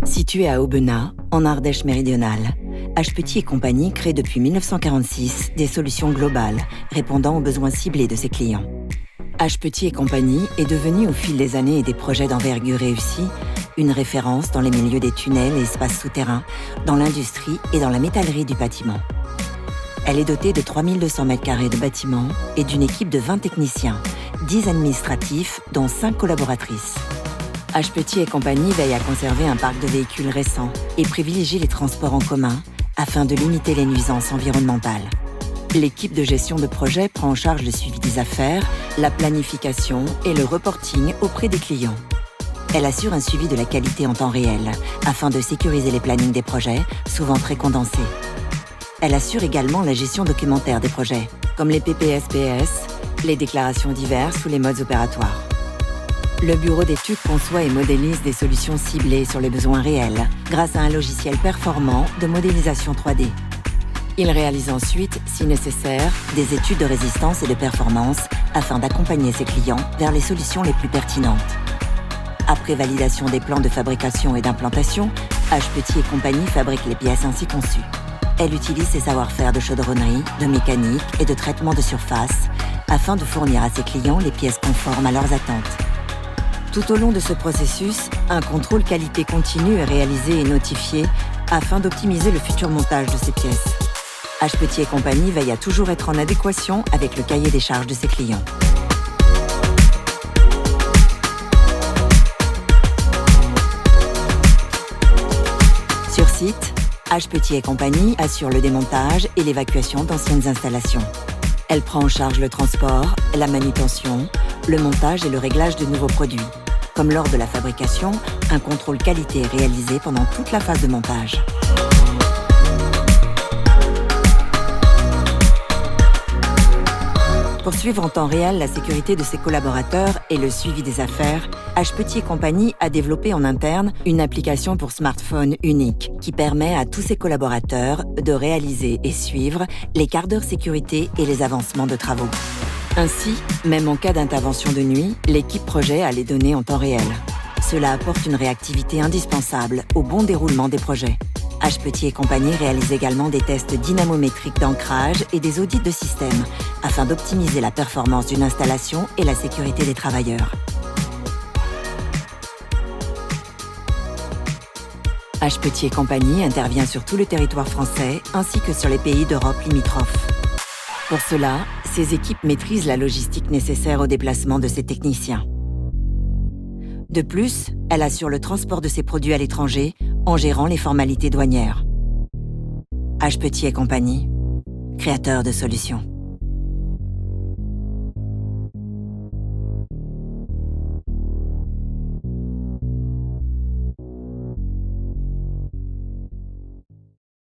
Situé à Aubenas, en Ardèche méridionale, H Petit et compagnie crée depuis 1946 des solutions globales répondant aux besoins ciblés de ses clients. H Petit et compagnie est devenue au fil des années et des projets d'envergure réussis une référence dans les milieux des tunnels et espaces souterrains, dans l'industrie et dans la métallerie du bâtiment. Elle est dotée de 3200 m² de bâtiments et d'une équipe de 20 techniciens, 10 administratifs, dont 5 collaboratrices. H Petit et compagnie veille à conserver un parc de véhicules récents et privilégie les transports en commun afin de limiter les nuisances environnementales. L'équipe de gestion de projet prend en charge le suivi des affaires, la planification et le reporting auprès des clients. Elle assure un suivi de la qualité en temps réel afin de sécuriser les plannings des projets, souvent très condensés. Elle assure également la gestion documentaire des projets, comme les PPS-PS, les déclarations diverses ou les modes opératoires. Le bureau d'études conçoit et modélise des solutions ciblées sur les besoins réels grâce à un logiciel performant de modélisation 3D. Il réalise ensuite, si nécessaire, des études de résistance et de performance afin d'accompagner ses clients vers les solutions les plus pertinentes. Après validation des plans de fabrication et d'implantation, H Petit et compagnie fabrique les pièces ainsi conçues. Elle utilise ses savoir-faire de chaudronnerie, de mécanique et de traitement de surface afin de fournir à ses clients les pièces conformes à leurs attentes. Tout au long de ce processus, un contrôle qualité continu est réalisé et notifié afin d'optimiser le futur montage de ces pièces. H Petit et compagnie veille à toujours être en adéquation avec le cahier des charges de ses clients. Sur site, H Petit et compagnie assure le démontage et l'évacuation d'anciennes installations. Elle prend en charge le transport, la manutention, le montage et le réglage de nouveaux produits. Comme lors de la fabrication, un contrôle qualité est réalisé pendant toute la phase de montage. Pour suivre en temps réel la sécurité de ses collaborateurs et le suivi des affaires, H Petit et compagnie a développé en interne une application pour smartphone unique qui permet à tous ses collaborateurs de réaliser et suivre les quarts d'heure sécurité et les avancements de travaux. Ainsi, même en cas d'intervention de nuit, l'équipe projet a les données en temps réel. Cela apporte une réactivité indispensable au bon déroulement des projets. H Petit et compagnie réalise également des tests dynamométriques d'ancrage et des audits de système afin d'optimiser la performance d'une installation et la sécurité des travailleurs. H Petit et compagnie intervient sur tout le territoire français ainsi que sur les pays d'Europe limitrophes. Pour cela, ses équipes maîtrisent la logistique nécessaire au déplacement de ses techniciens. De plus, elle assure le transport de ses produits à l'étranger en gérant les formalités douanières. H Petit et compagnie, créateur de solutions.